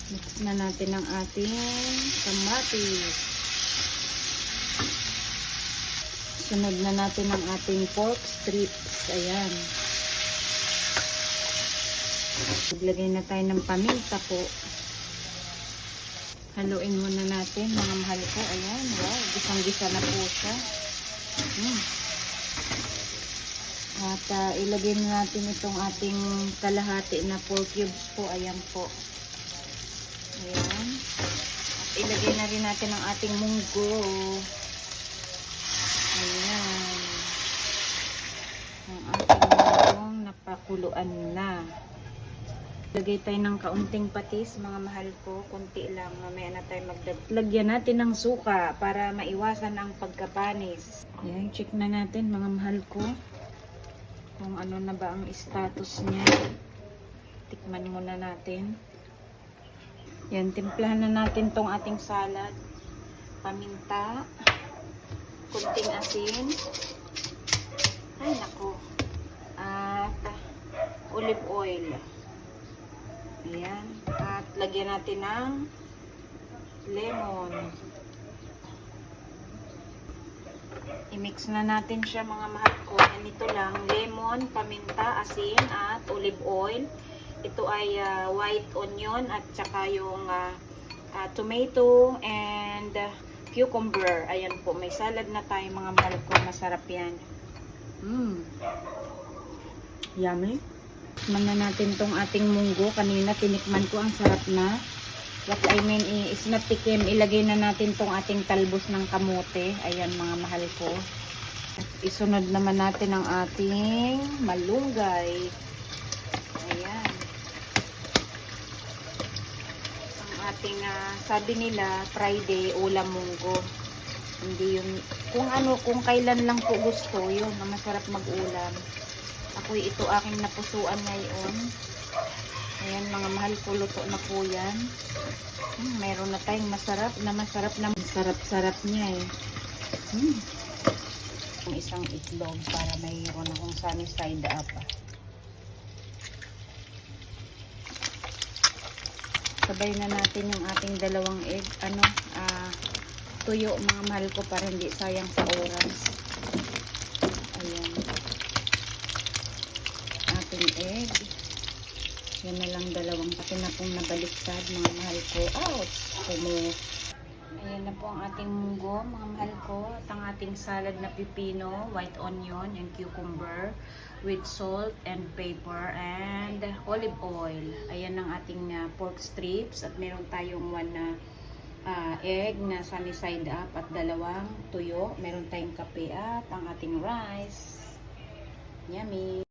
Mix na natin ang ating kamatis. Sunod na natin ang ating pork strips. Ayan. Maglagay na tayo ng paminta po. Haluin muna natin mga mahal ko. Ayan. Wow. Gisang-gisa na po siya. At ilagay na natin itong ating kalahati na pork cubes po. Ayan po. Ayan. At ilagay na rin natin ang ating munggo. Ayan. Ang ating munggong napakuluan na. Lagay tayo ng kaunting patis, mga mahal ko. Kunti lang. Mamaya na tayo maglagyan natin ng suka para maiwasan ang pagkapanis. Ayan. Check na natin mga mahal ko. Kung ano na ba ang status niya. Tikman muna natin. Yan, timplahan na natin tong ating salad. Paminta. Kunting asin. Ay, naku. At olive oil. Ayan. At lagyan natin ng lemon. I-mix na natin siya mga mahal ko. Ganito lang. Lemon, paminta, asin, at olive oil. Ito ay white onion at saka yung tomato and cucumber. Ayan po. May salad na tayo mga mahal ko. Masarap yan. Yummy. Tikman na natin tong ating munggo. Kanina tinikman ko. Ang sarap na. What I mean is natikim. Ilagay na natin tong ating talbos ng kamote. Ayan mga mahal ko. At isunod naman natin ang ating malunggay. Ayan. Ang ating sabi nila Friday ulam munggo. Hindi yung kung kailan lang po gusto yun na masarap mag-ulam. Ako ito aking napusuan ngayon. Ayan mga mahal ko, luto na po yan. Mayroon na tayong masarap na sarap niya eh. Isang itlog para mayroon akong sunny side up. Sabay na natin yung ating dalawang egg. Tuyo mga mahal ko para hindi sayang sa oras. Ayan. Ating egg. Yan na lang dalawang pati na pong nabaliktad mga mahal ko. Ouch! Ayan na po ang ating munggo mga mahal ko. At ang ating salad na pipino, white onion and cucumber with salt and pepper and olive oil. Ayan ang ating pork strips at meron tayong one na egg na sunny side up at dalawang tuyo. Meron tayong kape at ang ating rice. Yummy!